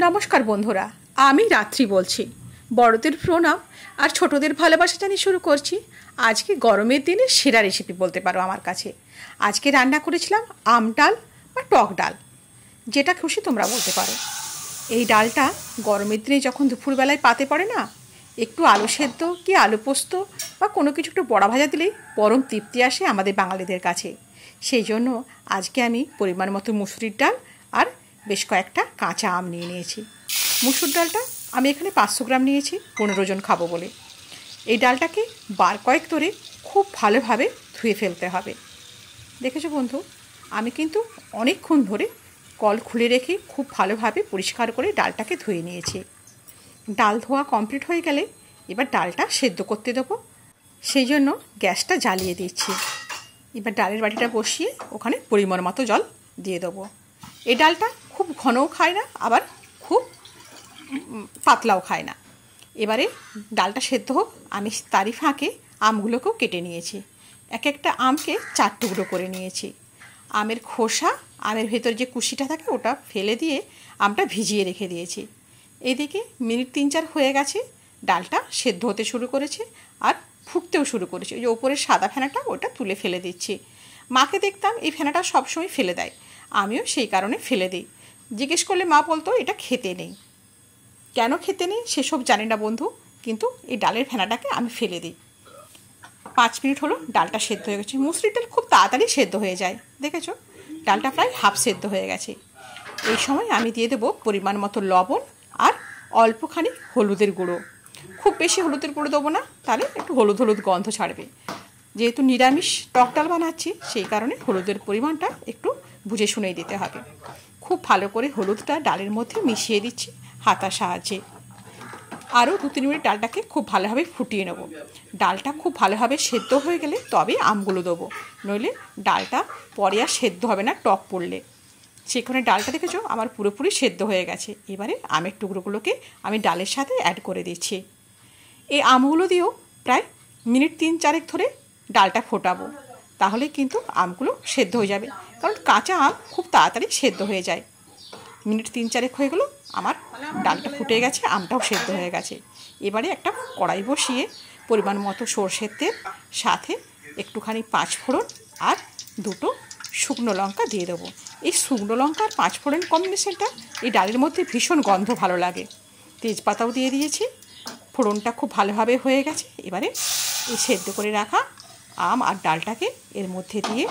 নমস্কার বন্ধুরা, আমি রাত্রি বলছি। বড়দের প্রণাম আর ছোটদের ভালোবাসা জানিয়ে শুরু করছি আজকে গরমের দিনে সেরা রেসিপি বলতে পারো আমার কাছে। আজকে রান্না করেছিলাম আম ডাল বা টক ডাল, যেটা খুশি তোমরা বলতে পারো। এই ডালটা গরমের দিনে যখন দুপুরবেলায় পাতে পড়ে না, একটু আলু সেদ্ধ কি আলু পোস্ত বা কোনো কিছু একটু বড়া ভাজা দিলেই পরম তৃপ্তি আসে আমাদের বাঙালিদের কাছে। সেই জন্য আজকে আমি পরিমাণ মতো মুসুরির ডাল আর বেশ কয়েকটা কাঁচা আম নিয়ে নিয়েছি। মুসুর ডালটা আমি এখানে 500 গ্রাম নিয়েছি, 15 জন খাবো বলে। এই ডালটাকে বার কয়েক ধরে খুব ভালোভাবে ধুয়ে ফেলতে হবে। দেখেছো বন্ধু, আমি কিন্তু অনেকক্ষণ ধরে কল খুলে রেখে খুব ভালোভাবে পরিষ্কার করে ডালটাকে ধুয়ে নিয়েছি। ডাল ধোয়া কমপ্লিট হয়ে গেলে এবার ডালটা সেদ্ধ করতে দেবো, সেই জন্য গ্যাসটা জ্বালিয়ে দিচ্ছি। এবার ডালের বাটিটা বসিয়ে ওখানে পরিমাণ মতো জল দিয়ে দেবো। এই ডালটা খুব ঘনও খায় না, আবার খুব পাতলাও খায় না। এবারে ডালটা সেদ্ধ হোক, আমি তারই ফাঁকে আমগুলোকেও কেটে নিয়েছি। এক একটা আমকে 4 টুকরো করে নিয়েছি। আমের খোসা, আমের ভেতর যে কুশিটা থাকে ওটা ফেলে দিয়ে আমটা ভিজিয়ে রেখে দিয়েছি। এইদিকে মিনিট 3-4 হয়ে গেছে, ডালটা সেদ্ধ হতে শুরু করেছে আর ফুটতেও শুরু করেছে। ওই যে ওপরের সাদা ফেনাটা ওটা তুলে ফেলে দিচ্ছি। মাকে দেখতাম এই ফেনাটা সবসময় ফেলে দেয়, আমিও সেই কারণে ফেলে দিই। জিজ্ঞেস করলে মা বলতো এটা খেতে নেই। কেন খেতে নেই সেসব জানি না বন্ধু, কিন্তু এই ডালের ফেনাটাকে আমি ফেলে দিই। 5 মিনিট হলো, ডালটা সেদ্ধ হয়ে গেছে। মুসুরির ডাল খুব তাড়াতাড়ি সেদ্ধ হয়ে যায়, দেখেছো ডালটা প্রায় হাফ সেদ্ধ হয়ে গেছে। এই সময় আমি দিয়ে দেবো পরিমাণ মতো লবণ আর অল্পখানি হলুদের গুঁড়ো। খুব বেশি হলুদের গুঁড়ো দেবো না, তাহলে একটু হলুদ হলুদ গন্ধ ছাড়বে। যেহেতু নিরামিষ টক ডাল বানাচ্ছি, সেই কারণে হলুদের পরিমাণটা একটু বুঝে শুনেই দিতে হবে। খুব ভালো করে হলুদটা ডালের মধ্যে মিশিয়ে দিচ্ছি হাতার সাহায্যে। আরও 2-3 মিনিট ডালটাকে খুব ভালোভাবে ফুটিয়ে নেব। ডালটা খুব ভালোভাবে সেদ্ধ হয়ে গেলে তবে আমগুলো দেবো, নইলে ডালটা পরে আর সেদ্ধ হবে না টক পড়লে। সেখানে ডালটা দেখেছো আমার পুরোপুরি সেদ্ধ হয়ে গেছে। এবারে আমের টুকরোগুলোকে আমি ডালের সাথে অ্যাড করে দিচ্ছি। এই আমগুলো দিয়েও প্রায় মিনিট 3-4 ধরে ডালটা ফোটাবো, তাহলে কিন্তু আমগুলো সেদ্ধ হয়ে যাবে, কারণ কাঁচা আম খুব তাড়াতাড়ি সেদ্ধ হয়ে যায়। মিনিট 3-4 হয়ে গেলো, আমার ডালটা ফুটে গেছে, আমটাও সেদ্ধ হয়ে গেছে। এবারে একটা কড়াই বসিয়ে পরিমাণ মতো সরষের তেল, সাথে একটুখানি 5 ফোড়ন আর 2টো শুকনো লঙ্কা দিয়ে দেবো। এই শুকনো লঙ্কা আর 5 ফোড়ন কম্বিনেশনটা এই ডালের মধ্যে ভীষণ গন্ধ ভালো লাগে। তেজপাতাও দিয়ে দিয়েছি। ফোড়নটা খুব ভালোভাবে হয়ে গেছে। এবারে এই সেদ্ধ করে রাখা আম আর ডালটাকে এর মধ্যে দিয়ে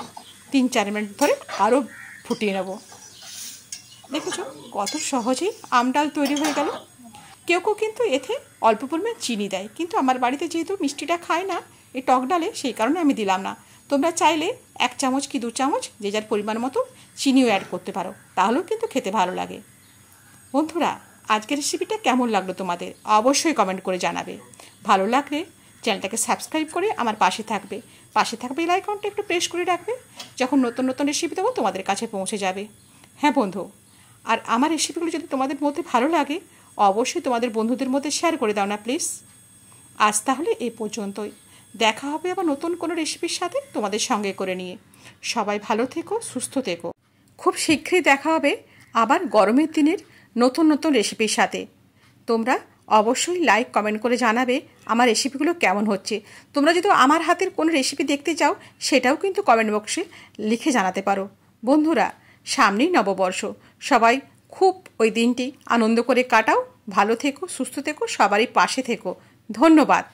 3-4 মিনিট ধরে আরও ফুটিয়ে নেব। দেখেছো কত সহজেই আম ডাল তৈরি হয়ে গেল। কেউ কেউ কিন্তু এতে অল্প পরিমাণ চিনি দেয়, কিন্তু আমার বাড়িতে যেহেতু মিষ্টিটা খায় না এই টক ডালে, সেই কারণে আমি দিলাম না। তোমরা চাইলে 1 চামচ কি 2 চামচ যে যার পরিমাণ মতো চিনিও অ্যাড করতে পারো, তাহলেও কিন্তু খেতে ভালো লাগে। বন্ধুরা, আজকের রেসিপিটা কেমন লাগলো তোমাদের অবশ্যই কমেন্ট করে জানাবে। ভালো লাগলে চ্যানেলটাকে সাবস্ক্রাইব করে আমার পাশে থাকবে বেল আইকনটা একটু প্রেস করে রাখবে, যখন নতুন নতুন রেসিপি দেবো তোমাদের কাছে পৌঁছে যাবে। হ্যাঁ বন্ধু, আর আমার রেসিপিগুলো যদি তোমাদের মধ্যে ভালো লাগে অবশ্যই তোমাদের বন্ধুদের মধ্যে শেয়ার করে দাও না প্লিজ। আজ তাহলে এই পর্যন্তই, দেখা হবে আবার নতুন কোনো রেসিপির সাথে তোমাদের সঙ্গে করে নিয়ে। সবাই ভালো থেকো, সুস্থ থেকো। খুব শীঘ্রই দেখা হবে আবার গরমের দিনের নতুন নতুন রেসিপির সাথে। তোমরা অবশ্যই লাইক কমেন্ট করে জানাবে আমার রেসিপিগুলো কেমন হচ্ছে। তোমরা যদি আমার হাতের কোনো রেসিপি দেখতে চাও সেটাও কিন্তু কমেন্ট বক্সে লিখে জানাতে পারো। বন্ধুরা, সামনেই নববর্ষ, সবাই খুব ওই দিনটি আনন্দ করে কাটাও। ভালো থেকো, সুস্থ থেকো, সবারই পাশে থেকো। ধন্যবাদ।